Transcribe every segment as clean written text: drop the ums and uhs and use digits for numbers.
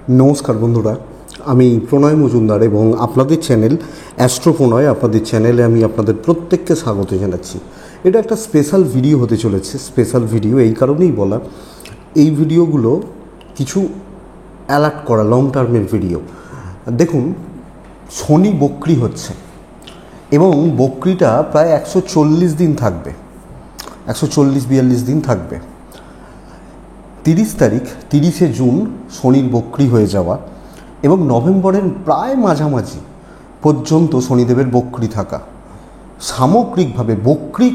নমস্কার বন্ধুরা, আমি প্রণয় মজুমদার এবং আপনাদের চ্যানেল অ্যাস্ট্রো প্রণয়, আপনাদের চ্যানেলে আমি আপনাদের প্রত্যেককে স্বাগত জানাচ্ছি। এটা একটা স্পেশাল ভিডিও হতে চলেছে। স্পেশাল ভিডিও এই কারণেই বলা, এই ভিডিওগুলো কিছু অ্যালার্ট করা লং টার্মের ভিডিও। দেখুন, শনি বক্রি হচ্ছে এবং বক্রিটা প্রায় 140 দিন থাকবে, 140-42 দিন থাকবে। 30 জুন শনির বক্রি হয়ে যাওয়া এবং নভেম্বরের প্রায় মাঝামাঝি পর্যন্ত শনিদেবের বক্রি থাকা। সামগ্রিকভাবে বক্রি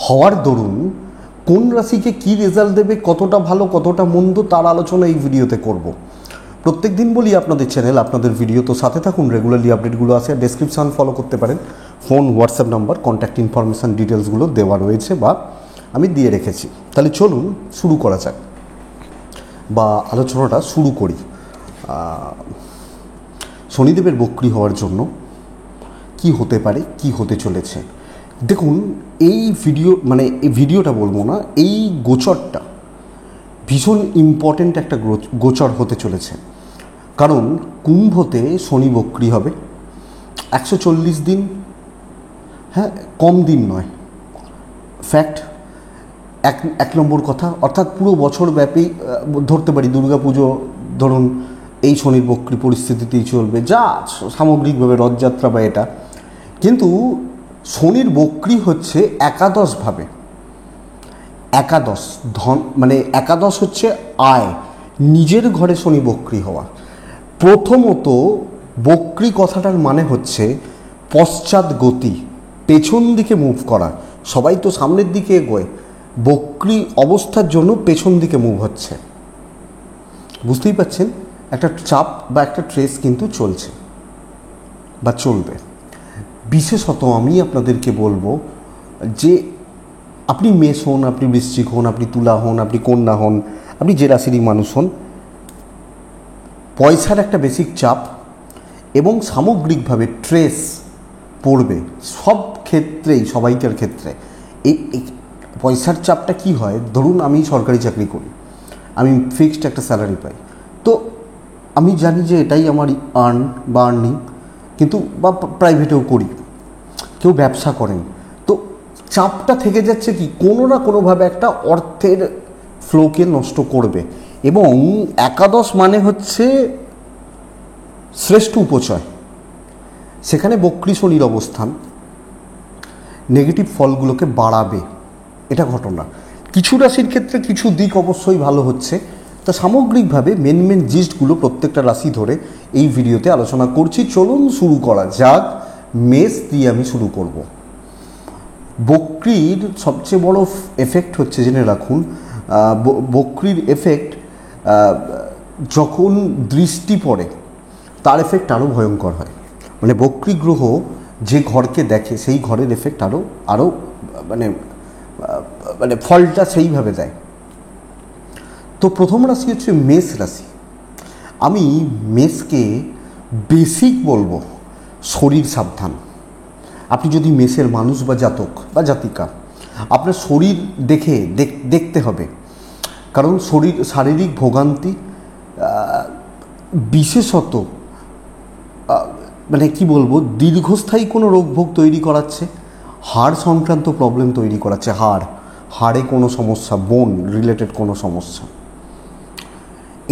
হওয়ার দরুন কোন রাশিকে কী রেজাল্ট দেবে, কতটা ভালো কতটা মন্দ, তার আলোচনা এই ভিডিওতে করব। প্রত্যেক দিন বলি আপনাদের চ্যানেল, আপনাদের ভিডিও, তো সাথে থাকুন। রেগুলারলি আপডেটগুলো আসে, ডেসক্রিপশান ফলো করতে পারেন। Phone, WhatsApp number, contact information ডিটেলসগুলো দেওয়া রয়েছে বা আমি দিয়ে রেখেছি। তাহলে চলুন শুরু করা যাক বা আলোচনাটা শুরু করি। শনিদেবের বক্রি হওয়ার জন্য কি হতে পারে, কি হতে চলেছে। দেখুন, এই ভিডিওটা বলবো না, এই গোচরটা ভীষণ ইম্পর্ট্যান্ট একটা গোচর হতে চলেছে। কারণ কুম্ভতে শনি বক্রি হবে 140 দিন, হ্যাঁ, কম দিন নয়। ফ্যাক্ট এক নম্বর কথা, অর্থাৎ পুরো বছর ব্যাপী ধরতে পারি, দুর্গাপুজো ধরুন এই শনির বক্রি পরিস্থিতিতেই চলবে, যা সামগ্রিকভাবে রথযাত্রা বা এটা। কিন্তু শনির বক্রি হচ্ছে একাদশভাবে। একাদশ ধন, একাদশ হচ্ছে আয়, নিজের ঘরে শনি বক্রি হওয়া। প্রথমত বক্রি কথাটার মানে হচ্ছে পশ্চাৎ গতি, পেছন দিকে মুভ করা। সবাই তো সামনের দিকে এগোয়, বক্রি অবস্থার জন্য পেছন দিকে মুভ হচ্ছে। বুঝতেই পারছেন, একটা চাপ বা একটা ট্রেস কিন্তু চলছে বা চলবে। বিশেষত আমি আপনাদেরকে বলবো যে আপনি মেষ হন, আপনি বৃশ্চিক হন, আপনি তুলা হন, আপনি কন্যা হন, আপনি যে রাশিরই মানুষ হন, পয়সার একটা বেসিক চাপ এবং সামগ্রিকভাবে ট্রেস পড়বে সব ক্ষেত্রেই, সবাইকার ক্ষেত্রে। এই পয়সার চাপটা কি হয়, ধরুন আমি সরকারি চাকরি করি, আমি ফিক্সড একটা স্যালারি পাই, তো আমি জানি যে এটাই আমার আর্নিং, কিন্তু বা প্রাইভেটেও করি, কেউ ব্যবসা করেন, তো চাপটা থেকে যাচ্ছে কি কোনো না কোনোভাবে একটা অর্থের ফ্লোকে নষ্ট করবে। এবং একাদশ মানে হচ্ছে শ্রেষ্ঠ উপচয়, সেখানে বক্রি শনির অবস্থান নেগেটিভ ফলগুলোকে বাড়াবে, এটা ঘটনা। কিছু রাশির ক্ষেত্রে কিছু দিক অবশ্যই ভালো হচ্ছে। তা সামগ্রিকভাবে মেন জিস্টগুলো প্রত্যেকটা রাশি ধরে এই ভিডিওতে আলোচনা করছি। চলুন শুরু করা যাক। মেষ দিয়ে আমি শুরু করব। বক্রির সবচেয়ে বড় এফেক্ট হচ্ছে, জেনে রাখুন, বক্রির এফেক্ট যখন দৃষ্টি পড়ে তার এফেক্ট আরও ভয়ঙ্কর হয়। বক্রি গ্রহ যে ঘরকে দেখে সেই ঘরের এফেক্ট আরও ফলটা সেইভাবে দেয়। তো প্রথম রাশি হচ্ছে মেষ রাশি। আমি মেষকে বেসিক বলবো, শরীর সাবধান। আপনি যদি মেষের মানুষ বা জাতক বা জাতিকা, আপনার শরীর দেখতে হবে। কারণ শারীরিক ভোগান্তি, বিশেষত কি বলবো, দীর্ঘস্থায়ী কোনো রোগভোগ তৈরি করাচ্ছে, হাড় সংক্রান্ত প্রবলেম তৈরি করাচ্ছে, হাড়ে কোনো সমস্যা, বোন রিলেটেড কোনো সমস্যা,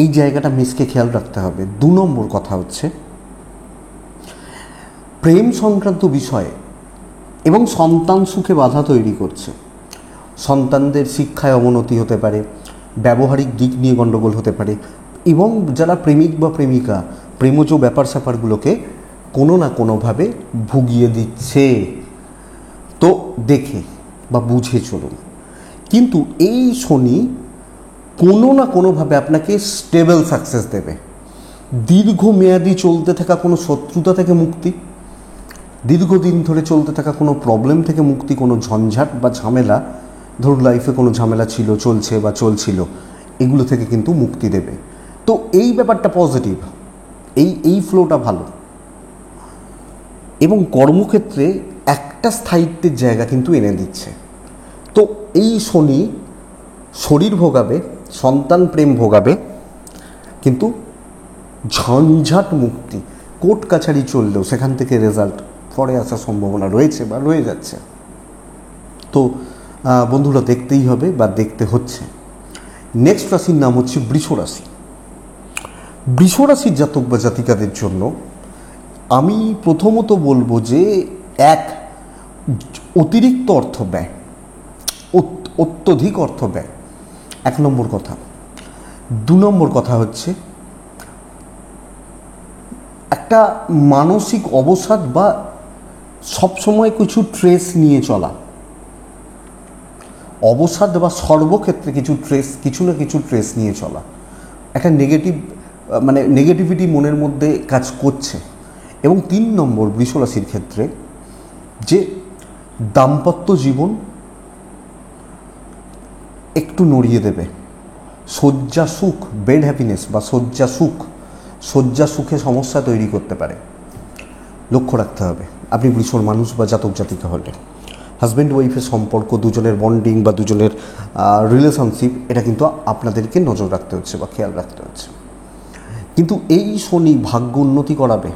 এই জায়গাটা মেষকে খেয়াল রাখতে হবে। 2 নম্বর কথা হচ্ছে প্রেম সংক্রান্ত বিষয়ে এবং সন্তান সুখে বাধা তৈরি করছে। সন্তানদের শিক্ষায় অবনতি হতে পারে, ব্যবহারিক দিক নিয়ে গণ্ডগোল হতে পারে, এবং যারা প্রেমিক বা প্রেমিকা প্রেমজ ব্যাপার স্যাপারগুলোকে কোনো না কোনোভাবে ভুগিয়ে দিচ্ছে। তো দেখে বা বুঝে চলুন। কিন্তু এই শনি কোনো না কোনোভাবে আপনাকে স্টেবল সাকসেস দেবে। দীর্ঘমেয়াদী চলতে থাকা কোনো শত্রুতা থেকে মুক্তি, দীর্ঘদিন ধরে চলতে থাকা কোনো প্রবলেম থেকে মুক্তি, কোনো ঝঞ্ঝাট বা ঝামেলা, ধরুন লাইফে কোনো ঝামেলা ছিল, চলছে বা চলছিল, এগুলো থেকে কিন্তু মুক্তি দেবে। তো এই ব্যাপারটা পজিটিভ, এই ফ্লোটা ভালো। এবং কর্মক্ষেত্রে একটা স্থায়িত্বের জায়গা কিন্তু এনে দিচ্ছে। তো এই শনি শরীর ভোগাবে, সন্তান প্রেম ভোগাবে, কিন্তু ঝঞ্ঝাট মুক্তি, কোর্ট কাছারি চললেও সেখান থেকে রেজাল্ট পরে আসার সম্ভাবনা রয়েছে বা রয়ে যাচ্ছে। তো বন্ধুরা দেখতেই হবে বা দেখতে হচ্ছে। নেক্সট রাশির নাম হচ্ছে বৃষ রাশি। বৃষ রাশির জাতক বা জাতিকাদের জন্য আমি প্রথমত বলবো যে এক, অতিরিক্ত অর্থ ব্যয়, অত্যধিক অর্থ ব্যয়, 1 নম্বর কথা। 2 নম্বর কথা হচ্ছে একটা মানসিক অবসাদ বা সবসময় কিছু ট্রেস নিয়ে চলা, অবসাদ বা সর্বক্ষেত্রে কিছু না কিছু ট্রেস নিয়ে চলা, একটা নেগেটিভিটি মনের মধ্যে কাজ করছে। এবং 3 নম্বর বৃষ রাশির ক্ষেত্রে যে দাম্পত্য জীবন একটু নড়িয়ে দেবে, শয্যা সুখ, বেড হ্যাপিনেস বা শয্যা সুখে সমস্যা তৈরি করতে পারে। লক্ষ্য রাখতে হবে আপনি বৃষর মানুষ বা জাতক জাতিকা হলে। হাজব্যান্ড ওয়াইফের সম্পর্ক, দুজনের বন্ডিং বা দুজনের রিলেশনশিপ, এটা কিন্তু আপনাদেরকে নজর রাখতে হচ্ছে বা খেয়াল রাখতে হচ্ছে। কিন্তু এই শনি ভাগ্য উন্নতি করাবে,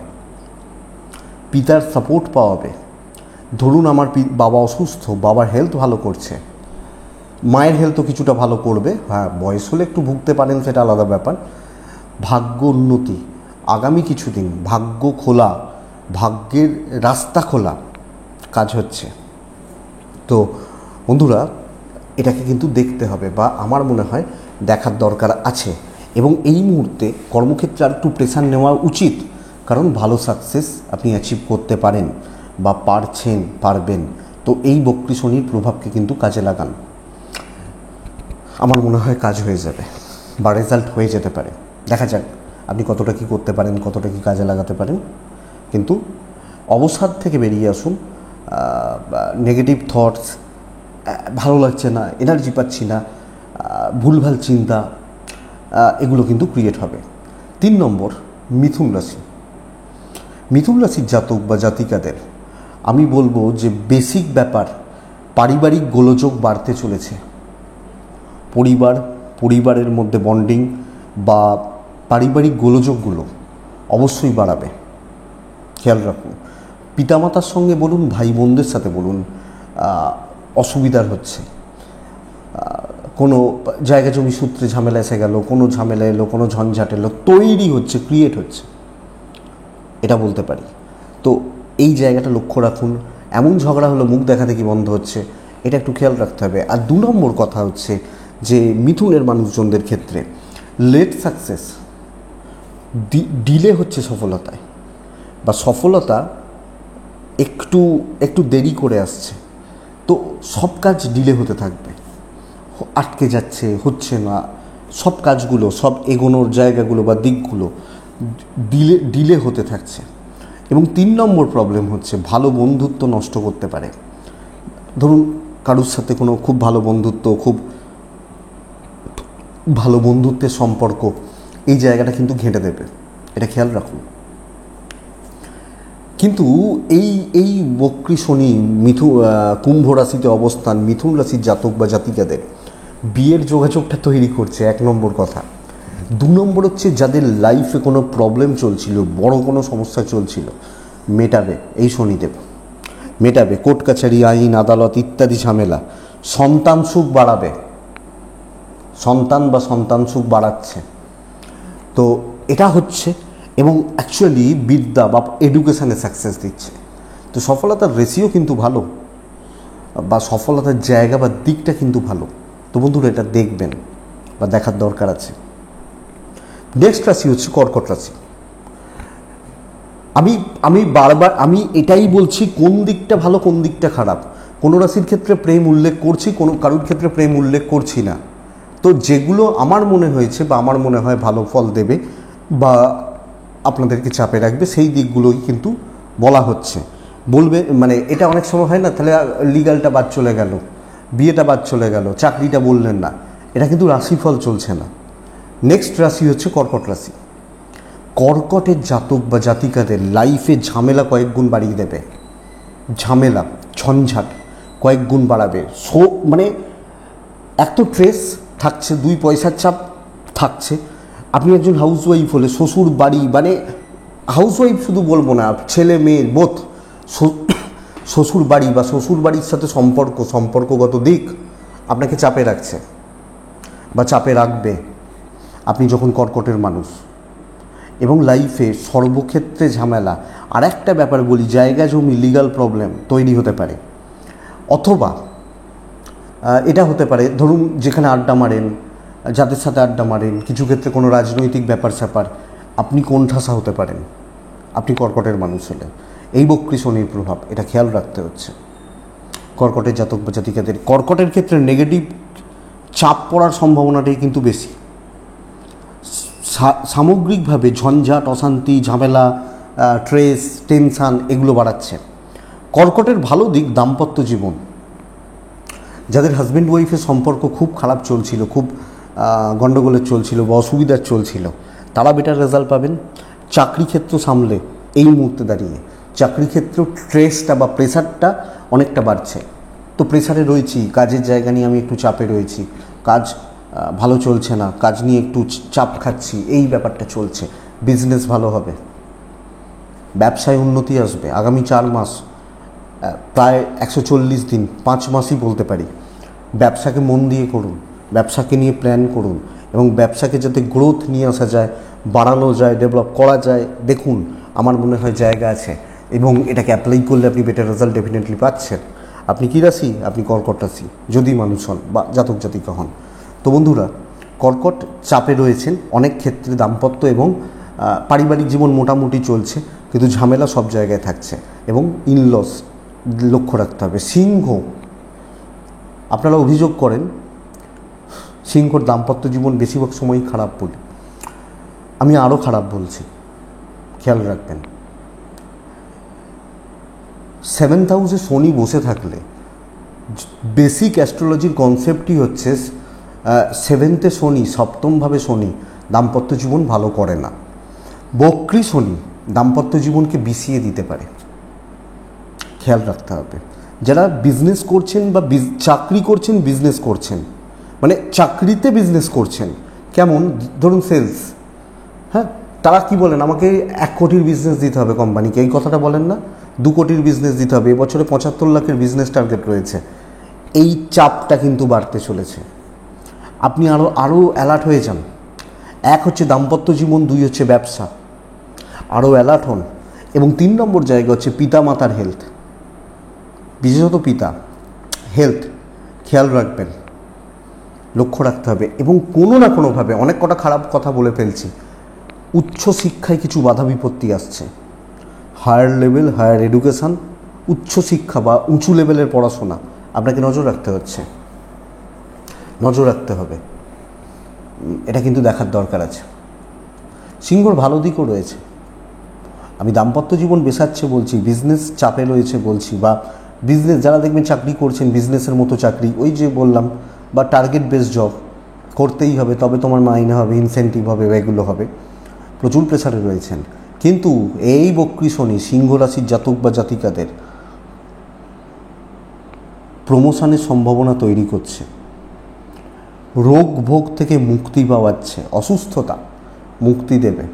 পিতার সাপোর্ট পাওয়াবে। ধরুন আমার বাবা অসুস্থ, বাবার হেলথ ভালো করছে, মায়ের হেলথও কিছুটা ভালো করবে, হ্যাঁ বয়স হলে একটু ভুগতে পারেন, সেটা আলাদা ব্যাপার। ভাগ্য উন্নতি, আগামী কিছুদিন ভাগ্য খোলা, ভাগ্যের রাস্তা খোলা কাজ হচ্ছে। তো বন্ধুরা এটাকে কিন্তু দেখতে হবে বা আমার মনে হয় দেখার দরকার আছে। এবং এই মুহূর্তে কর্মক্ষেত্রে আর একটু প্রেশার নেওয়া উচিত, কারণ ভালো সাকসেস আপনি অ্যাচিভ করতে পারেন বা পারবেন। তো এই বক্রী শনির প্রভাবকে কিন্তু কাজে লাগান, আমার মনে হয় কাজ হয়ে যাবে বা রেজাল্ট হয়ে যেতে পারে। দেখা যাক আপনি কতটা কী করতে পারেন, কতটা কী কাজে লাগাতে পারেন। কিন্তু অবসাদ থেকে বেরিয়ে আসুন। নেগেটিভ থটস, ভালো লাগছে না, এনার্জি পাচ্ছি না, ভুলভাল চিন্তা, এগুলো কিন্তু ক্রিয়েট হবে। 3 নম্বর মিথুন রাশি। মিথুন রাশির জাতক বা জাতিকাদের আমি বলবো যে বেসিক ব্যাপার, পারিবারিক গোলযোগ বাড়তে চলেছে। পরিবারের মধ্যে বন্ডিং বা পারিবারিক গোলযোগগুলো অবশ্যই বাড়াবে, খেয়াল রাখুন। পিতামাতার সঙ্গে বলুন, ভাই বোনদের সাথে বলুন, অসুবিধার হচ্ছে, কোনো জায়গা জমি সূত্রে ঝামেলা এসে গেল, কোনো ঝামেলা এলো, কোনো ঝঞ্ঝাট এলো, তৈরি হচ্ছে, ক্রিয়েট হচ্ছে, এটা বলতে পারি। তো এই জায়গাটা লক্ষ্য রাখুন। এমন ঝগড়া হলো মুখ দেখা দেখি বন্ধ হচ্ছে, এটা একটু খেয়াল রাখতে হবে। আর 2 নম্বর কথা হচ্ছে যে মিথুনের মানুষজনদের ক্ষেত্রে লেট সাকসেস, ডিলে হচ্ছে সফলতায়, বা সফলতা একটু দেরি করে আসছে। তো সব কাজ ডিলে হতে থাকবে, আটকে যাচ্ছে, হচ্ছে না, সব কাজগুলো, সব এগোনোর জায়গাগুলো বা দিকগুলো ডিলে হতে থাকছে। এবং 3 নম্বর প্রবলেম হচ্ছে ভালো বন্ধুত্ব নষ্ট করতে পারে। ধরুন কারুর সাথে কোনো খুব ভালো বন্ধুত্ব, খুব ভালো বন্ধুত্বের সম্পর্ক, এই জায়গাটা কিন্তু ঘেঁটে দেবে, এটা খেয়াল রাখুন। কিন্তু এই বক্রী শনি কুম্ভ রাশিতে অবস্থান মিথুন রাশির জাতক বা জাতিকাদের বিয়ের যোগাযোগটা তৈরি করছে, 1 নম্বর কথা। 2 নম্বর হচ্ছে যাদের লাইফে কোনো প্রবলেম চলছিল, বড় কোনো সমস্যা চলছিল, মেটাবে, এই শনিদেব মেটাবে। কোর্ট কাছারি, আইন আদালত ইত্যাদি ঝামেলা, সন্তান সুখ বাড়াবে, সন্তান সুখ বাড়াচ্ছে। তো এটা হচ্ছে, এবং অ্যাকচুয়ালি বিদ্যা বা এডুকেশানে সাকসেস দিচ্ছে। তো সফলতার রেশিও কিন্তু ভালো, বা সফলতার জায়গা বা দিকটা কিন্তু ভালো। তো বন্ধুরা এটা দেখবেন বা দেখার দরকার আছে। নেক্সট রাশি হচ্ছে কর্কট রাশি। আমি এটাই বলছি কোন দিকটা ভালো কোন দিকটা খারাপ। কোনো রাশির ক্ষেত্রে প্রেম উল্লেখ করছি, কোনো কারুর ক্ষেত্রে প্রেম উল্লেখ করছি না। তো যেগুলো আমার মনে হয়েছে বা আমার মনে হয় ভালো ফল দেবে বা আপনাদেরকে চাপে রাখবে, সেই দিকগুলোই কিন্তু বলা হচ্ছে। বলবে মানে এটা অনেক সময় হয় না, তাহলে লিগালটা বাদ চলে গেল, বিয়েটা বাদ চলে গেল, চাকরিটা বললেন না, এটা কিন্তু রাশিফল চলছে না। নেক্সট রাশি হচ্ছে কর্কট রাশি। কর্কটের জাতক বা জাতিকাদের লাইফে ঝামেলা কয়েক গুণ বাড়িয়ে দেবে, ঝামেলা ঝঞ্ঝাট কয়েক গুণ বাড়াবে। মানে এক তো ট্রেস থাকছে, 2 পয়সার চাপ থাকছে, আপনি একজন হাউসওয়াইফ হলে শ্বশুর বাড়ি, মানে হাউসওয়াইফ শুধু বলবো না, ছেলে মেয়ে বোধ, শ্বশুর বাড়ি বা শ্বশুর বাড়ির সাথে সম্পর্কগত দিক আপনাকে চাপে রাখছে বা চাপে রাখবে আপনি যখন কর্কটের মানুষ। এবং লাইফে সর্বক্ষেত্রে ঝামেলা। আর একটা ব্যাপার বলি, জায়গা জমি লিগাল প্রবলেম তৈরি হতে পারে, অথবা এটা হতে পারে ধরুন যেখানে আড্ডা মারেন, যাদের সাথে আড্ডা মারেন, কিছু ক্ষেত্রে কোনো রাজনৈতিক ব্যাপার স্যাপার, আপনি কোণঠাসা হতে পারেন আপনি কর্কটের মানুষ হলে। এই বক্রী শনির প্রভাব, এটা খেয়াল রাখতে হচ্ছে কর্কটের জাতক বা জাতিকাদের। কর্কটের ক্ষেত্রে নেগেটিভ চাপ পড়ার সম্ভাবনাটাই কিন্তু বেশি। সামগ্রিকভাবে ঝঞ্ঝাট, অশান্তি, ঝামেলা, স্ট্রেস, টেনশান এগুলো বাড়াচ্ছে। কর্কটের ভালো দিক দাম্পত্য জীবন। যাদের হাজব্যান্ড ওয়াইফের সম্পর্ক খুব খারাপ চলছিল, খুব গণ্ডগোলের চলছিল বা অসুবিধার চলছিল, তারা বেটার রেজাল্ট পাবেন। চাকরি ক্ষেত্র সামলে এই মুহূর্তে দাঁড়িয়ে চাকরি ক্ষেত্র স্ট্রেসটা বা প্রেশারটা অনেকটা বাড়ছে। তো প্রেশারে রয়েছি, কাজের জায়গা নিয়ে আমি একটু চাপে রয়েছি, কাজ ভালো চলছে না, কাজ নিয়ে একটু চাপ খাচ্ছি, এই ব্যাপারটা চলছে। বিজনেস ভালো হবে, ব্যবসায় উন্নতি আসবে আগামী 4 মাস, প্রায় 140 দিন, 5 মাসই বলতে পারি। ব্যবসাকে মন দিয়ে করুন, ব্যবসাকে নিয়ে প্ল্যান করুন এবং ব্যবসাকে যাতে গ্রোথ নিয়ে আসা যায়, বাড়ানো যায়, ডেভেলপ করা যায়, দেখুন আমার মনে হয় জায়গা আছে এবং এটাকে অ্যাপ্লাই করলে আপনি বেটার রেজাল্ট ডেফিনেটলি পাচ্ছেন। আপনি কী রাশি? আপনি কর্কট রাশি, যদি মানুষ হন বা জাতক জাতিকা হন। তো বন্ধুরা, কর্কট চাপে রয়েছেন অনেক ক্ষেত্রে, দাম্পত্য এবং পারিবারিক জীবন মোটামুটি চলছে, কিন্তু ঝামেলা সব জায়গায় থাকছে এবং ইনলস লক্ষ্য রাখতে হবে। সিংহ, আপনারা অভিযোগ করেন সিংহর দাম্পত্য জীবন বেশিরভাগ সময়ই খারাপ বলে, আমি আরও খারাপ বলছি, খেয়াল রাখবেন। 7th হাউসে শনি বসে থাকলে, বেসিক অ্যাস্ট্রোলজির কনসেপ্টই হচ্ছে 7th শনি, সপ্তমভাবে শনি দাম্পত্য জীবন ভালো করে না। বক্রী শনি দাম্পত্য জীবনকে বিষিয়ে দিতে পারে, খেয়াল রাখতে হবে। যারা বিজনেস করছেন বা চাকরি করছেন, বিজনেস করছেন, মানে চাকরিতে বিজনেস করছেন, কেমন ধরুন সেলস, হ্যাঁ, তারা কি বলেন, আমাকে 1 কোটির বিজনেস দিতে হবে কোম্পানিকে, এই কথাটা বলেন না, 2 কোটির বিজনেস দিতে হবে, এবছরে 75 লাখের বিজনেস টার্গেট রয়েছে। এই চাপটা কিন্তু বাড়তে চলেছে, আপনি আরও অ্যালার্ট হয়ে যান। 1 হচ্ছে দাম্পত্য জীবন, 2 হচ্ছে ব্যবসা, আরও অ্যালার্ট হন। এবং 3 নম্বর জায়গা হচ্ছে পিতা মাতার হেলথ, বিশেষত পিতা হেলথ খেয়াল রাখবেন, লক্ষ্য রাখতে হবে। এবং কোনো না কোনোভাবে, অনেক কটা খারাপ কথা বলে ফেলছি, উচ্চ শিক্ষায় কিছু বাধা বিপত্তি আসছে। হায়ার লেভেল, হায়ার এডুকেশান, উচ্চ শিক্ষা বা উঁচু লেভেলের পড়াশোনা আপনাকে নজর রাখতে হচ্ছে, নজর রাখতে হবে, এটা কিন্তু দেখার দরকার আছে। সিংহর ভালো দিকও রয়েছে, আমি দাম্পত্য জীবন বেসাচ্ছে বলছি, বিজনেস চাপে রয়েছে বলছি, বা বিজনেস যারা দেখবেন চাকরি করছেন, বিজনেসের মতো চাকরি, ওই যে বললাম, বা টার্গেট বেস জব করতেই হবে, তবে তোমার মাইনে হবে, ইনসেন্টিভ হবে, এগুলো হবে, প্রচুর প্রেসারে রয়েছেন। কিন্তু এই বক্রী শনি সিংহ রাশির জাতক বা জাতিকাদের প্রমোশনের সম্ভাবনা তৈরি করছে, রোগ ভোগ থেকে মুক্তি পাওয়াচ্ছে, অসুস্থতা মুক্তি দেবে,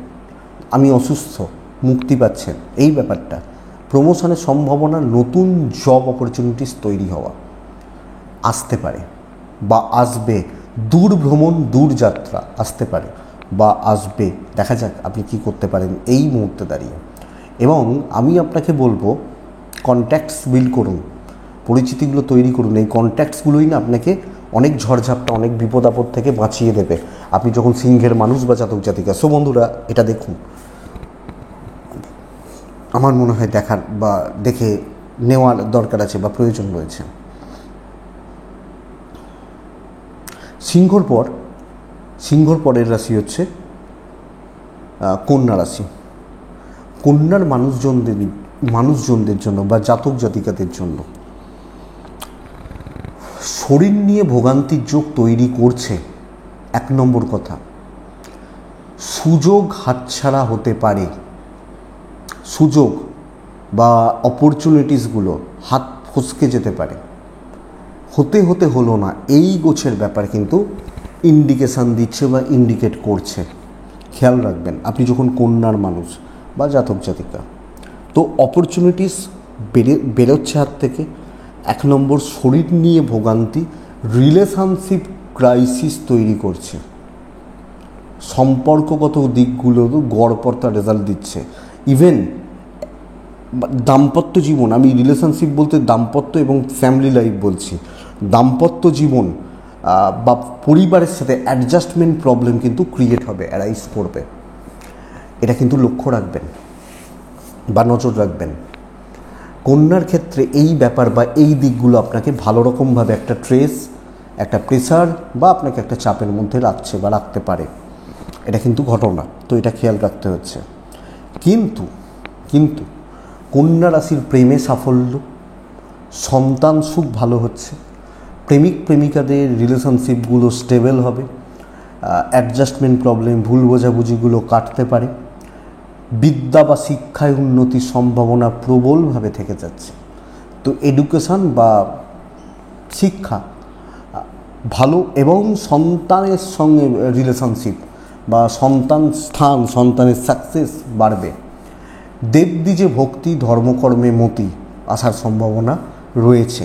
আমি অসুস্থ, মুক্তি পাচ্ছেন, এই ব্যাপারটা, প্রমোশনের সম্ভাবনা, নতুন জব অপরচুনিটিস তৈরি হওয়া আসতে পারে বা আসবে, দূর ভ্রমণ, দূর যাত্রা আসতে পারে বা আসবে, দেখা যাক আপনি কি করতে পারেন এই মুহূর্তে দাঁড়িয়ে। এবং আমি আপনাকে বলবো কন্ট্যাক্টস বিল্ড করুন, পরিচিতিগুলো তৈরি করুন, এই কন্ট্যাক্টসগুলোই না আপনাকে অনেক ঝড়ঝাপটা, অনেক বিপদ আপদ থেকে বাঁচিয়ে দেবে আপনি যখন সিংহের মানুষ বা জাতক জাতিকা। সো বন্ধুরা, এটা দেখুন, আমার মনে হয় দেখার বা দেখে নেওয়ার দরকার আছে বা প্রয়োজন রয়েছে। সিংহর পরের রাশি হচ্ছে কন্যা রাশি। কন্যার মানুষজনদের জন্য বা জাতক জাতিকাদের জন্য শরীর নিয়ে ভোগান্তির যোগ তৈরি করছে। 1 নম্বর কথা, সুযোগ হাতছাড়া হতে পারে, সুযোগ বা অপরচুনিটিসগুলো হাত ফসকে যেতে পারে, হতে হলো না, এই গোছের ব্যাপার কিন্তু ইন্ডিকেশান দিচ্ছে বা ইন্ডিকেট করছে। খেয়াল রাখবেন আপনি যখন কন্যার মানুষ বা জাতক জাতিকা, তো অপরচুনিটিস বেরোচ্ছে হাত থেকে। 1 নম্বর, শরীর নিয়ে ভোগান্তি, রিলেশনশিপ ক্রাইসিস তৈরি করছে, সম্পর্কগত দিকগুলো গড়পড়তা রেজাল্ট দিচ্ছে। ইভেন দাম্পত্য জীবন, আমি রিলেশনশিপ বলতে দাম্পত্য এবং ফ্যামিলি লাইফ বলছি, দাম্পত্য জীবন বা পরিবারের সাথে অ্যাডজাস্টমেন্ট প্রবলেম কিন্তু ক্রিয়েট হবে, অ্যারাইজ করবে। এটা কিন্তু লক্ষ্য রাখবেন বা নজর রাখবেন। কন্যার ক্ষেত্রে এই ব্যাপার বা এই দিকগুলো আপনাকে ভালো রকমভাবে একটা ট্রেস, একটা প্রেসার বা আপনাকে একটা চাপের মধ্যে রাখছে বা রাখতে পারে, এটা কিন্তু ঘটনা। তো এটা খেয়াল রাখতে হচ্ছে। কিন্তু কিন্তু কন্যা রাশির প্রেমে সাফল্য, সন্তান সুখ ভালো হচ্ছে, প্রেমিক প্রেমিকাদের রিলেশনশিপগুলো স্টেবল হবে, অ্যাডজাস্টমেন্ট প্রবলেম, ভুল বোঝাবুঝিগুলো কাটতে পারে, বিদ্যা বা শিক্ষায় উন্নতির সম্ভাবনা প্রবলভাবে থেকে যাচ্ছে। তো এডুকেশান বা শিক্ষা ভালো, এবং সন্তানের সঙ্গে রিলেশনশিপ বা সন্তান স্থান, সন্তানের সাকসেস বাড়বে। দেবদ্বিজে ভক্তি, ধর্মকর্মে মতি আসার সম্ভাবনা রয়েছে।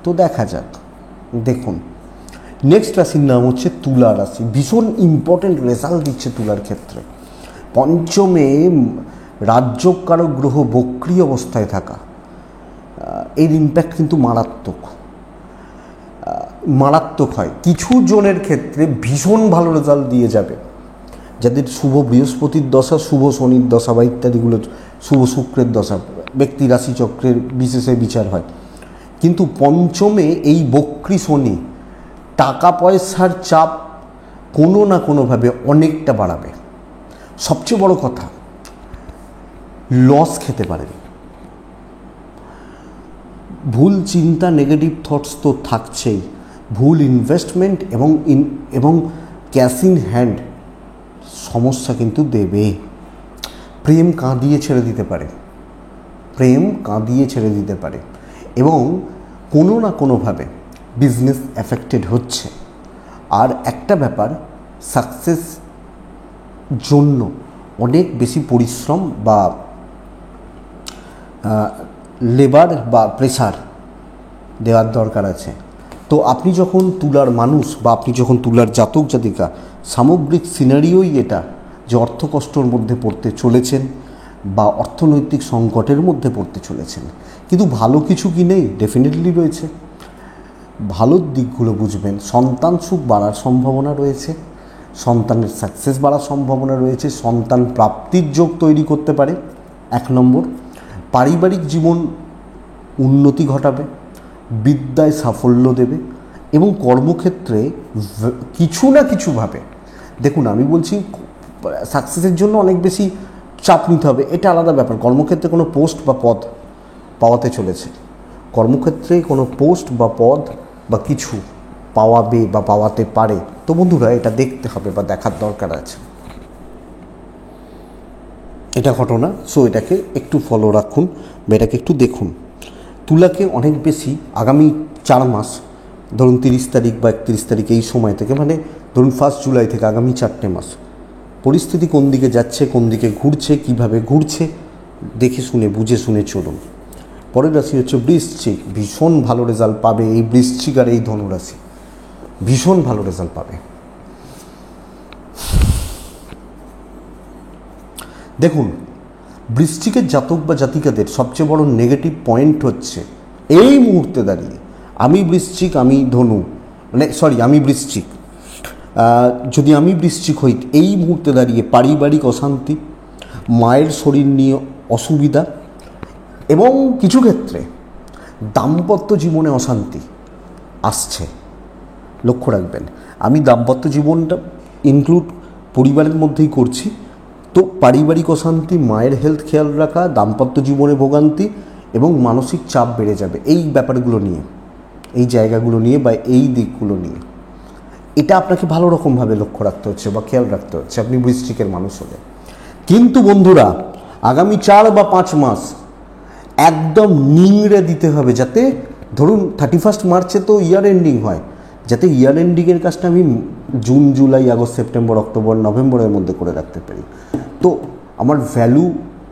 তো দেখা যাক। দেখুন, নেক্সট রাশির নাম হচ্ছে তুলা রাশি। ভীষণ ইম্পর্টেন্ট রেজাল্ট দিচ্ছে তুলার ক্ষেত্রে। পঞ্চমে রাজ্যকারক গ্রহ বক্রী অবস্থায় থাকা, এর ইম্প্যাক্ট কিন্তু মারাত্মক হয়। কিছু জনের ক্ষেত্রে ভীষণ ভালো রেজাল্ট দিয়ে যাবে, যাদের শুভ বৃহস্পতির দশা, শুভ শনির দশা বা ইত্যাদিগুলো, শুভ শুক্রের দশা, ব্যক্তি রাশিচক্রের বিশেষে বিচার হয়। কিন্তু পঞ্চমে এই বক্রী শনি টাকা পয়সার চাপ কোনো না কোনোভাবে অনেকটা বাড়াবে। সবচেয়ে বড় কথা, লস খেতে পারেন। ভুল চিন্তা, নেগেটিভ থটস তো থাকছেই, ভুল ইনভেস্টমেন্ট এবং ক্যাশ ইন হ্যান্ড সমস্যা কিন্তু দেবে। প্রেম কাঁদিয়ে ছেড়ে দিতে পারে, এবং কোনো না কোনোভাবে বিজনেস অ্যাফেক্টেড হচ্ছে। আর একটা ব্যাপার, সাকসেস জন্য অনেক বেশি পরিশ্রম বা লেবার বা প্রেসার দেওয়ার দরকার আছে। তো আপনি যখন তুলার মানুষ বা আপনি যখন তুলার জাতক জাতিকা, সামগ্রিক সিনারিওই এটা যে অর্থকষ্টর মধ্যে পড়তে চলেছেন বা অর্থনৈতিক সংকটের মধ্যে পড়তে চলেছেন। কিন্তু ভালো কিছু কি নেই? ডেফিনেটলি রয়েছে। ভালোর দিকগুলো বুঝবেন। সন্তান সুখ বাড়ার সম্ভাবনা রয়েছে, সন্তানের সাকসেস বাড়ার সম্ভাবনা রয়েছে, সন্তান প্রাপ্তির যোগ তৈরি করতে পারে। 1 নম্বর, পারিবারিক জীবন উন্নতি ঘটাবে, বিদ্যায় সাফল্য দেবে, এবং কর্মক্ষেত্রে কিছু না কিছুভাবে, দেখুন আমি বলছি সাকসেসের জন্য অনেক বেশি চাপ নিতে হবে, এটা আলাদা ব্যাপার। কর্মক্ষেত্রে কোনো পোস্ট বা পদ পাওয়াতে চলেছে, কর্মক্ষেত্রে কোনো পোস্ট বা পদ বা কিছু পাওয়াবে বা পাওয়াতে পারে। তো বন্ধুরা, এটা দেখতে হবে বা দেখার দরকার আছে, এটা ঘটনা। সো এটাকে একটু ফলো রাখুন বা এটাকে একটু দেখুন। তুলাকে অনেক বেশি আগামী 4 মাস, ধরুন 30 তারিখ বা 31 তারিখ, এই সময় থেকে, মানে ধরুন 1 জুলাই থেকে আগামী 4টে মাস পরিস্থিতি কোন দিকে যাচ্ছে, কোন দিকে ঘুরছে, কিভাবে ঘুরছে, দেখে শুনে বুঝে শুনে চলুন। পরের রাশি হচ্ছে বৃশ্চিক। ভীষণ ভালো রেজাল্ট পাবে এই বৃশ্চিক আর এই ধনুরাশি, ভীষণ ভালো রেজাল্ট পাবে। দেখুন, বৃশ্চিকের জাতক বা জাতিকাদের সবচেয়ে বড় নেগেটিভ পয়েন্ট হচ্ছে এই মুহূর্তে দাঁড়িয়ে, আমি বৃশ্চিক, আমি ধনু, মানে আমি বৃশ্চিক, যদি আমি বৃশ্চিক হই, এই মুহূর্তে দাঁড়িয়ে পারিবারিক অশান্তি, মায়ের শরীর নিয়ে অসুবিধা, এবং কিছু ক্ষেত্রে দাম্পত্য জীবনে অশান্তি আসছে। লক্ষ্য রাখবেন, আমি দাম্পত্য জীবনটা ইনক্লুড পরিবারের মধ্যেই করছি। তো পারিবারিক অশান্তি, মায়ের হেলথ খেয়াল রাখা, দাম্পত্য জীবনে ভোগান্তি এবং মানসিক চাপ বেড়ে যাবে এই ব্যাপারগুলো নিয়ে, এই জায়গাগুলো নিয়ে বা এই দিকগুলো নিয়ে। এটা আপনাকে ভালো রকমভাবে লক্ষ্য রাখতে হচ্ছে বা খেয়াল রাখতে হচ্ছে আপনি বৃশ্চিকের মানুষ হলে। কিন্তু বন্ধুরা, আগামী 4 বা 5 মাস একদম নিংড়ে দিতে হবে, যাতে ধরুন 31 মার্চে তো ইয়ার এন্ডিং হয়, যাতে ইয়ার এন্ডিংয়ের কাজটা আমি June, July, August, September, October, নভেম্বরের মধ্যে করে রাখতে পারি। তো আমার ভ্যালু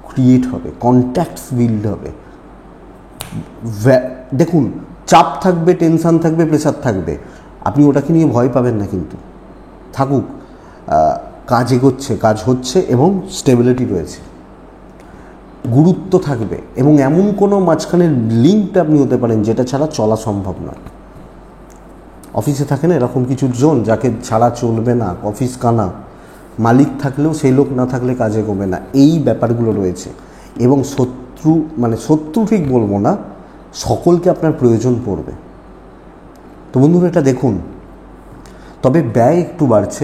ক্রিয়েট হবে, কন্ট্যাক্টস বিল্ড হবে। দেখুন, চাপ থাকবে, টেনশান থাকবে, প্রেশার থাকবে, আপনি ওটাকে নিয়ে ভয় পাবেন না, কিন্তু থাকুক, কাজ এগোচ্ছে, কাজ হচ্ছে এবং স্টেবিলিটি রয়েছে, গুরুত্ব থাকবে এবং এমন কোনো মাঝখানের লিঙ্কটা আপনি হতে পারেন যেটা ছাড়া চলা সম্ভব নয়। অফিসে থাকে না এরকম কিছু জন যাকে ছাড়া চলবে না, অফিস কানা, মালিক থাকলেও সেই লোক না থাকলে কাজ এগোবে না, এই ব্যাপারগুলো রয়েছে। এবং শত্রু ঠিক বলবো না, সকলকে আপনার প্রয়োজন পড়বে। তো বন্ধুরা এটা দেখুন, তবে ব্যয় একটু বাড়ছে,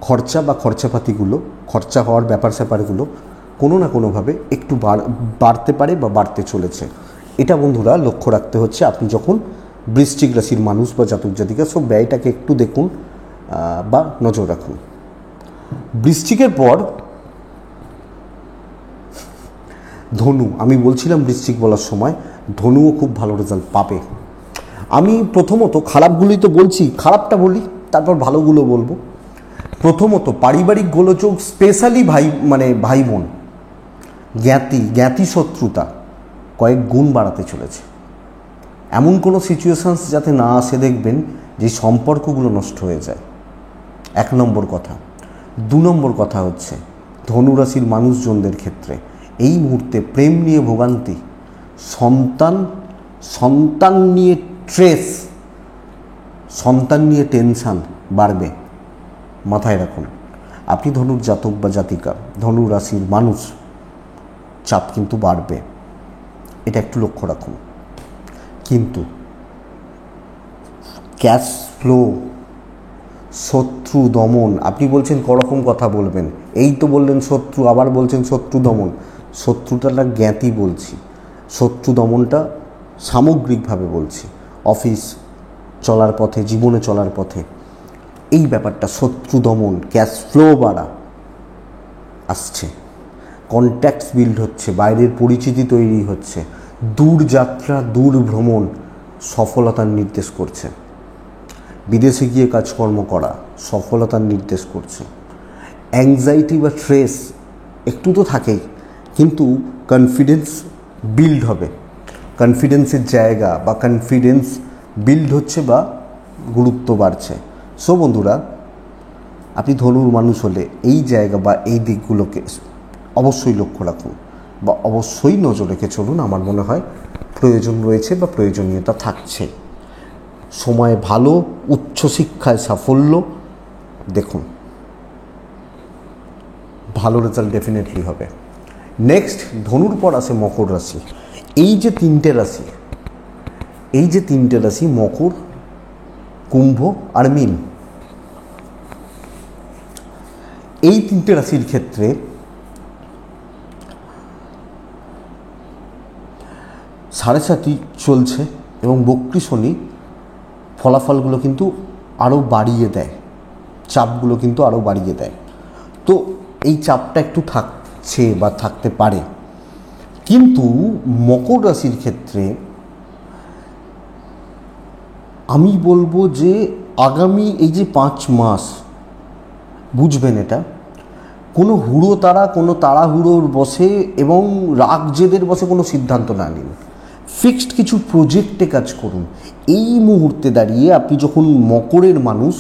খরচা বা খরচাপাতিগুলো, খরচা হওয়ার ব্যাপার স্যাপারগুলো কোনো না কোনোভাবে একটু বাড়তে পারে বা বাড়তে চলেছে। এটা বন্ধুরা লক্ষ্য রাখতে হচ্ছে আপনি যখন বৃশ্চিক রাশির মানুষ বা জাতক জাতিকা, সব ব্যয়টাকে একটু দেখুন বা নজর রাখুন। বৃশ্চিকের পর ধনু, আমি বলছিলাম বৃশ্চিক বলার সময় ধনুও খুব ভালো রেজাল্ট পাবে। আমি প্রথমত খারাপগুলোই তো বলছি, খারাপটা বলি তারপর ভালোগুলো বলবো। প্রথমত পারিবারিক গোলযোগ, স্পেশালি ভাই বোন, জ্ঞাতি শত্রুতা কয়েক গুণ বাড়াতে চলেছে। এমন কোনো সিচুয়েশানস যাতে না আসে দেখবেন যে সম্পর্কগুলো নষ্ট হয়ে যায়, 1 নম্বর কথা। 2 নম্বর কথা হচ্ছে ধনুরাশির মানুষজনদের ক্ষেত্রে এই মুহূর্তে প্রেম নিয়ে ভোগান্তি, সন্তান নিয়ে স্ট্রেস, সন্তান নিয়ে টেনশান বাড়বে। মাথায় রাখুন, আপনি ধনুর জাতক বা জাতিকা, ধনু রাশির মানুষ, চাপ কিন্তু বাড়বে, এটা একটু লক্ষ্য রাখুন। কিন্তু ক্যাশ ফ্লো, শত্রু দমন, আপনি বলছেন করকম কথা বলবেন, এই তো বললেন শত্রু, আবার বলছেন শত্রু দমন। শত্রুটা জ্ঞাতি বলছি, শত্রু দমনটা সামগ্রিকভাবে বলছি, অফিস চলার পথে, জীবনে চলার পথে এই ব্যাপারটা শত্রু দমন, ক্যাশ ফ্লো বাড়া আসছে, কন্ট্যাক্টস বিল্ড হচ্ছে, বাইরের পরিচিতি তৈরি হচ্ছে, দূর যাত্রা, দূর ভ্রমণ সফলতার নির্দেশ করছে, বিদেশে গিয়ে কাজকর্ম করা সফলতার নির্দেশ করছে। অ্যাংজাইটি বা স্ট্রেস একটু তো থাকেই, কিন্তু কনফিডেন্স বিল্ড হবে, কনফিডেন্সের জায়গা বা কনফিডেন্স বিল্ড হচ্ছে বা গুরুত্ব বাড়ছে। সো বন্ধুরা, আপনি ধনুর মানুষ হলে এই জায়গা বা এই দিকগুলোকে অবশ্যই লক্ষ্য রাখুন বা অবশ্যই নজর রেখে চলুন। আমার মনে হয় প্রয়োজন রয়েছে বা প্রয়োজনীয়তা থাকছে। সময় ভালো, উচ্চশিক্ষায় সাফল্য, দেখুন ভালো রেজাল্ট ডেফিনেটলি হবে। নেক্সট ধনুর পর আসে মকর রাশি। এই যে তিনটে রাশি মকর, কুম্ভ আর মীন, এই তিনটে রাশির ক্ষেত্রে সাড়ে সাতি চলছে এবং বক্রী শনি ফলাফলগুলো কিন্তু আরও বাড়িয়ে দেয়, চাপগুলো কিন্তু আরও বাড়িয়ে দেয়। তো এই চাপটা একটু থাকছে বা থাকতে পারে, কিন্তু মকর রাশির ক্ষেত্রে আমি বলবো যে আগামী এই যে 5 মাস বুঝবেন, এটা কোনো কোনো তাড়াহুড়োর বসে এবং রাগ জেদের বসে কোনো সিদ্ধান্ত না নিন, ফিক্সড কিছু প্রজেক্টে কাজ করুন। এই মুহূর্তে দাঁড়িয়ে আপনি যখন মকরের মানুষ,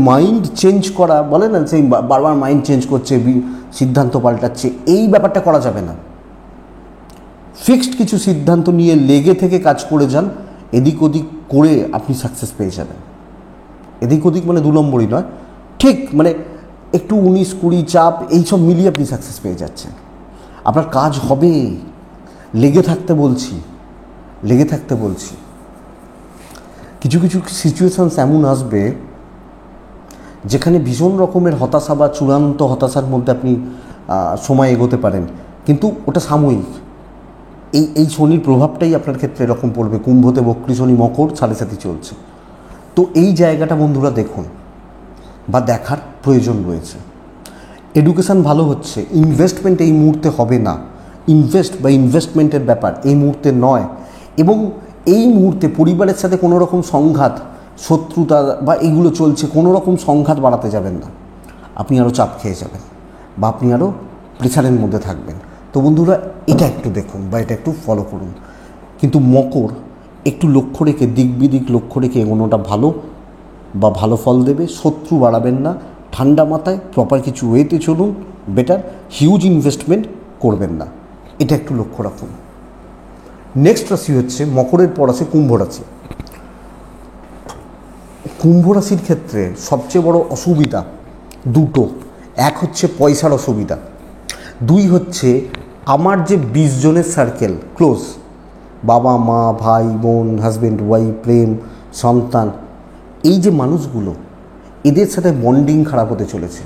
মাইন্ড চেঞ্জ করা বলে না, সেই বারবার মাইন্ড চেঞ্জ করছে, সিদ্ধান্ত পাল্টাচ্ছে, এই ব্যাপারটা করা যাবে না। ফিক্সড কিছু সিদ্ধান্ত নিয়ে লেগে থেকে কাজ করে যান, এদিক ওদিক করে আপনি সাকসেস পেয়ে যাবেন। এদিক ওদিক 2 নম্বরই নয়, ঠিক একটু 19-20 চাপ এইসব মিলিয়ে আপনি সাকসেস পেয়ে যাচ্ছেন। আপনার কাজ হবে, লেগে থাকতে বলছি। কিছু সিচুয়েশানস এমন আসবে যেখানে ভীষণ রকমের হতাশা বা চূড়ান্ত হতাশার মধ্যে আপনি সময় এগোতে পারেন, কিন্তু ওটা সাময়িক। এই শনির প্রভাবটাই আপনার ক্ষেত্রে এরকম পড়বে। কুম্ভতে বক্রী শনি, মকর সাড়ে সাতি চলছে। তো এই জায়গাটা বন্ধুরা দেখুন বা দেখার প্রয়োজন রয়েছে। এডুকেশান ভালো হচ্ছে, ইনভেস্টমেন্ট এই মুহূর্তে হবে না, ইনভেস্টমেন্টের ব্যাপার এই মুহূর্তে নয়। এবং এই মুহূর্তে পরিবারের সাথে কোনো রকম সংঘাত, শত্রুতা বা এগুলো চলছে, কোনো রকম সংঘাত বাড়াতে যাবেন না। আপনি আরও চাপ খেয়ে যাবেন বা আপনি আরও প্রেশারের মধ্যে থাকবেন। তো বন্ধুরা, এটা একটু দেখুন বা এটা একটু ফলো করুন। কিন্তু মকর একটু লক্ষ্য রেখে, দিক বিদিক লক্ষ্য রেখে এগোনোটা ভালো বা ভালো ফল দেবে। শত্রু বাড়াবেন না, ঠান্ডা মাথায় প্রপার কিছু ওয়েতে চলুন, বেটার। হিউজ ইনভেস্টমেন্ট করবেন না, এটা একটু লক্ষ্য রাখুন। নেক্সট রাশি হচ্ছে মকরের পর আছে কুম্ভ রাশি। কুম্ভ রাশির ক্ষেত্রে সবচেয়ে বড় অসুবিধা দুটো। এক হচ্ছে পয়সার অসুবিধা, দুই হচ্ছে আমার যে 20 জনের সার্কেল ক্লোজ, বাবা মা ভাই বোন হাজব্যান্ড ওয়াইফ প্রেম সন্তান, এই যে মানুষগুলো, এদের সাথে বন্ডিং খারাপ হতে চলেছে।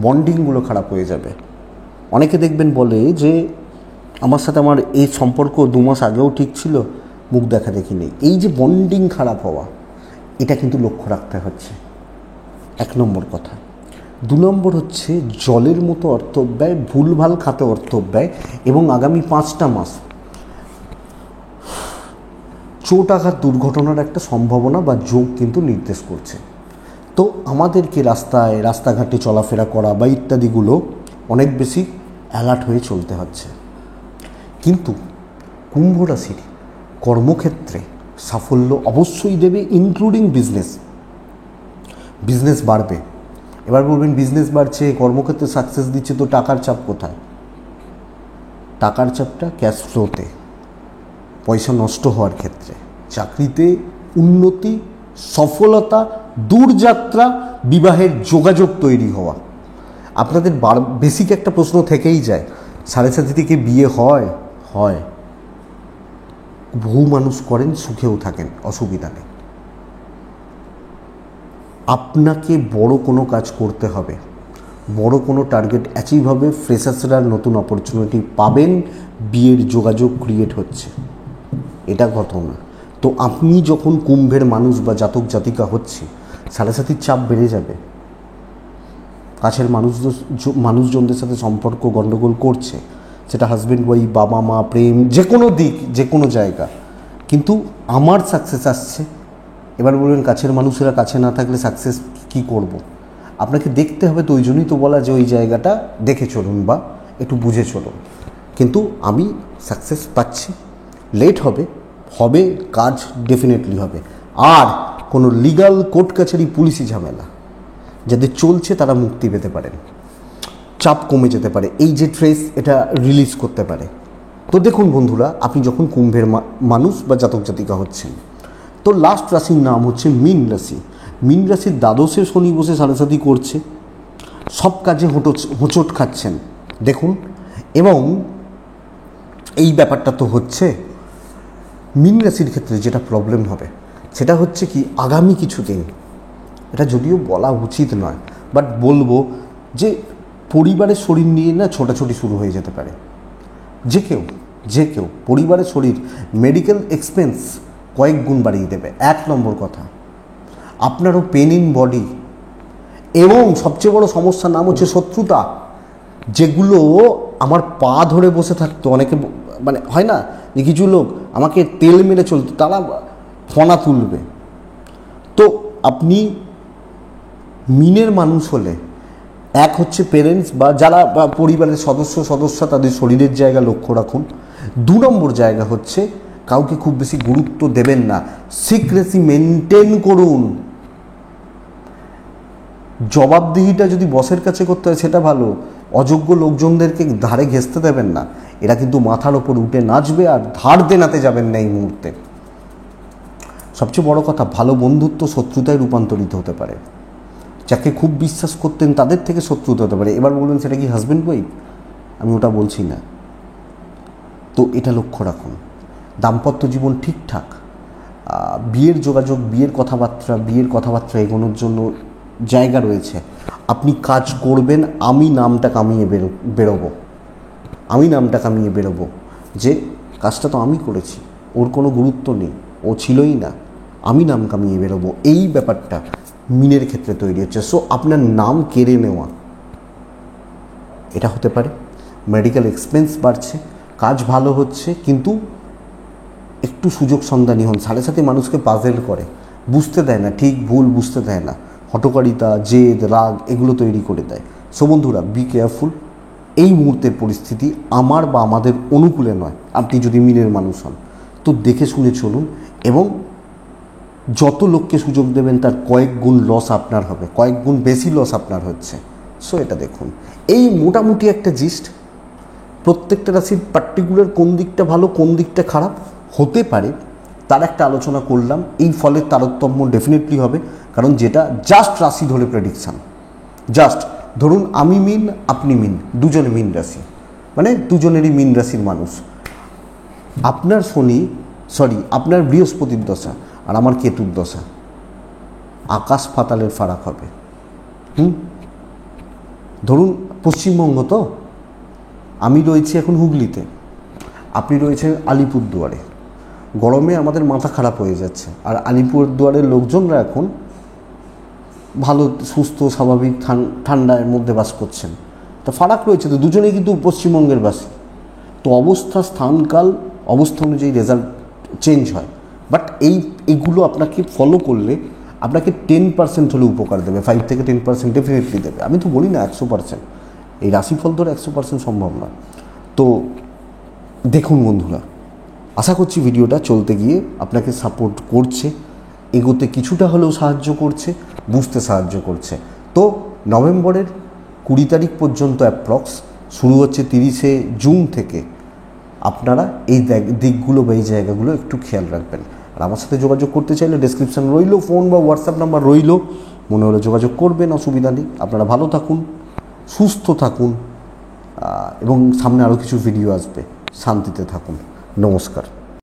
বন্ডিংগুলো খারাপ হয়ে যাবে। অনেকে দেখবেন বলে যে আমার সাথে আমার এই সম্পর্ক 2 মাস আগেও ঠিক ছিল, মুখ দেখা দেখি নেই। এই যে বন্ডিং খারাপ হওয়া, এটা কিন্তু লক্ষ্য রাখতে হচ্ছে, 1 নম্বর কথা। 2 নম্বর হচ্ছে জলের মতো অর্থব্যয়, ভুলভাল খাতে অর্থব্যয় এবং আগামী 5টা মাস চোট আঘাত দুর্ঘটনার একটা সম্ভাবনা বা যোগ কিন্তু নির্দেশ করছে। তো আমাদেরকে রাস্তাঘাটে চলাফেরা করা বা ইত্যাদিগুলো অনেক বেশি অ্যালার্ট হয়ে চলতে হচ্ছে। কিন্তু কুম্ভ রাশির কর্মক্ষেত্রে সাফল্য অবশ্যই দেবে, ইনক্লুডিং বিজনেস বাড়বে। এবার বলবেন বিজনেস বাড়ছে, কর্মক্ষেত্রে সাকসেস দিচ্ছে, তো টাকার চাপ কোথায়? টাকার চাপটা ক্যাশ ফ্লোতে, পয়সা নষ্ট হওয়ার ক্ষেত্রে, চাকরিতে উন্নতি, সফলতা, দূরযাত্রা, বিবাহের যোগাযোগ তৈরি হওয়া। আপনাদের বেসিক একটা প্রশ্ন থেকেই যায়, 7.5 থেকে বিয়ে হয়? হয়। বহু মানুষ করেন, সুখেও থাকেন, অসুবিধা নেই। আপনাকে বড় কোনো কাজ করতে হবে, বড় কোনো টার্গেট অ্যাচিভ হবে, ফ্রেশার্সরা নতুন অপরচুনিটি পাবেন, বিয়ের যোগাযোগ ক্রিয়েট হচ্ছে, এটা ঘটনা। তো আপনি যখন কুম্ভের মানুষ বা জাতক জাতিকা হচ্ছে, 7.5 চাপ বেড়ে যাবে। কাছের মানুষজনদের সাথে সম্পর্ক গণ্ডগোল করছে, সেটা হাজব্যান্ড ওয়াইফ, বাবা মা, প্রেম, যে কোনো দিক, যে কোনো জায়গা। কিন্তু আমার সাকসেস আসছে। এবার বলবেন কাছের মানুষেরা কাছে না থাকলে সাকসেস কি করব? আপনাকে দেখতে হবে। তো ওই জন্যই তো বলা যে ওই জায়গাটা দেখে চলুন বা একটু বুঝে চলুন। কিন্তু আমি সাকসেস পাচ্ছি, লেট হবে, কাজ ডেফিনেটলি হবে। আর কোনো লিগাল কোর্ট কাছারি পুলিশি ঝামেলা যাদের চলছে তারা মুক্তি পেতে পারেন, চাপ কমে যেতে পারে, এই যে ট্রেস এটা রিলিজ করতে পারে। তো দেখুন বন্ধুরা, আপনি যখন কুম্ভের মানুষ বা জাতক জাতিকা হচ্ছেন, তো লাস্ট রাশির নাম হচ্ছে মীন রাশি। মীন রাশির দ্বাদশে শনি বসে সাড়ে করছে, সব কাজে হোঁচট খাচ্ছেন দেখুন। এবং এই ব্যাপারটা তো হচ্ছে মীন রাশির ক্ষেত্রে যেটা প্রবলেম হবে সেটা হচ্ছে কি, আগামী কিছুদিন, এটা যদিও বলা উচিত নয় বাট বলবো যে পরিবারের শরীর নিয়ে না ছোটাছুটি শুরু হয়ে যেতে পারে। যে কেউ পরিবারের শরীর, মেডিকেল এক্সপেন্স কয়েক গুণ বাড়িয়ে দেবে, 1 নম্বর কথা। আপনারও পেন ইন বডি, এবং সবচেয়ে বড় সমস্যার নাম হচ্ছে শত্রুতা। যেগুলো আমার পা ধরে বসে থাকতো, অনেকে মানে হয় না যে কিছু লোক আমাকে তেল মেরে চলতো, তারা ফনা তুলবে। তো আপনি মিনের মানুষ হলে, এক হচ্ছে পেরেন্টস বা যারা বা পরিবারের সদস্য তাদের শরীরের জায়গা লক্ষ্য রাখুন। 2 নম্বর জায়গা হচ্ছে কাউকে খুব বেশি গুরুত্ব দেবেন না, সিক্রেসি মেনটেন করুন। জবাবদিহিটা যদি বসের কাছে করতে হয় সেটা ভালো, অযোগ্য লোকজনদেরকে ধারে ঘেঁষতে দেবেন না। এরা কিন্তু মাথার ওপর উঠে নাচবে, আর ধার দেনাতে যাবেন না এই মুহূর্তে। সবচেয়ে বড় কথা, ভালো বন্ধুত্ব শত্রুতায় রূপান্তরিত হতে পারে। যাকে খুব বিশ্বাস করতেন তাদের থেকে শত্রুতা হতে পারে। এবার বলবেন সেটা কি হাজব্যান্ড ওয়াইফ? আমি ওটা বলছি না। তো এটা লক্ষ্য রাখুন। দাম্পত্য জীবন ঠিকঠাক, বিয়ের যোগাযোগ, বিয়ের কথাবার্তা এগোনোর জন্য জায়গা রয়েছে। আপনি কাজ করবেন, আমি নামটা কামিয়ে বেরোবো যে কাজটা তো আমি করেছি, ওর কোনো গুরুত্ব নেই, ও ছিলই না, আমি নাম কামিয়ে বেরোবো। এই ব্যাপারটা মিনের ক্ষেত্রে তৈরি হচ্ছে। সো আপনার নাম কেড়ে নেওয়া, এটা হতে পারে। মেডিকেল এক্সপেন্স বাড়ছে, কাজ ভালো হচ্ছে, কিন্তু একটু সুযোগ সন্ধানী হন। 7.5 মানুষকে পাজেল করে, বুঝতে দেয় না, ঠিক ভুল বুঝতে দেয় না, হটকারিতা, জেদ, রাগ এগুলো তৈরি করে দেয়। সো বন্ধুরা, বি কেয়ারফুল। এই মুহূর্তের পরিস্থিতি আমার বা আমাদের অনুকূলে নয়। আপনি যদি মিনের মানুষ হন তো দেখে শুনে চলুন, এবং যত লোককে সুযোগ দেবেন তার কয়েক গুণ লস আপনার হবে, কয়েক গুণ বেশি লস আপনার হচ্ছে। সো এটা দেখুন, এই মোটামুটি একটা জিস্ট। প্রত্যেকটা রাশির পার্টিকুলার কোন দিকটা ভালো কোন দিকটা খারাপ হতে পারে তার একটা আলোচনা করলাম। এই ফলের তারতম্য ডেফিনেটলি হবে, কারণ যেটা জাস্ট রাশি ধরে প্রেডিকশান। জাস্ট ধরুন আমি মিন, আপনি মিন, দুজনে মিন রাশি, মানে দুজনেরই মিন রাশির মানুষ। আপনার আপনার বৃহস্পতির দশা আর আমার কেতুর দশা, আকাশ পাতালের ফারাক হবে। ধরুন পশ্চিমবঙ্গ, তো আমি রয়েছি এখন হুগলিতে, আপনি রয়েছেন আলিপুরদুয়ারে। গরমে আমাদের মাথা খারাপ হয়ে যাচ্ছে, আর আলিপুরদুয়ারের লোকজনরা এখন ভালো সুস্থ স্বাভাবিক ঠান্ডার মধ্যে বাস করছেন। তো ফারাক রয়েছে, তো দুজনেই কিন্তু পশ্চিমবঙ্গের বাসী। তো অবস্থা, স্থানকাল, অবস্থা অনুযায়ী রেজাল্ট চেঞ্জ হয়। বাট এইগুলো আপনাকে ফলো করলে আপনাকে 10% হলে উপকার দেবে, 5 থেকে 10% ডেফিনেটলি দেবে। আমি তো বলি না 100%, এই রাশিফল ধরে 100% সম্ভব নয়। তো দেখুন বন্ধুরা, আশা করছি ভিডিওটা চলতে গিয়ে আপনাকে সাপোর্ট করছে, এগোতে কিছুটা হলেও সাহায্য করছে, বুঝতে সাহায্য করছে। তো নভেম্বরের 20 তারিখ পর্যন্ত অ্যাপ্রক্স, শুরু হচ্ছে 30শে জুন থেকে। আপনারা এই দিকগুলো বা এই জায়গাগুলো একটু খেয়াল রাখবেন। আর আমার সাথে যোগাযোগ করতে চাইলে ডেসক্রিপশান রইল, ফোন বা হোয়াটসঅ্যাপ নাম্বার রইল, মনে হলে যোগাযোগ করবেন, অসুবিধা নেই। আপনারা ভালো থাকুন, সুস্থ থাকুন, এবং সামনে আরও কিছু ভিডিও আসবে। শান্তিতে থাকুন। নমস্কার।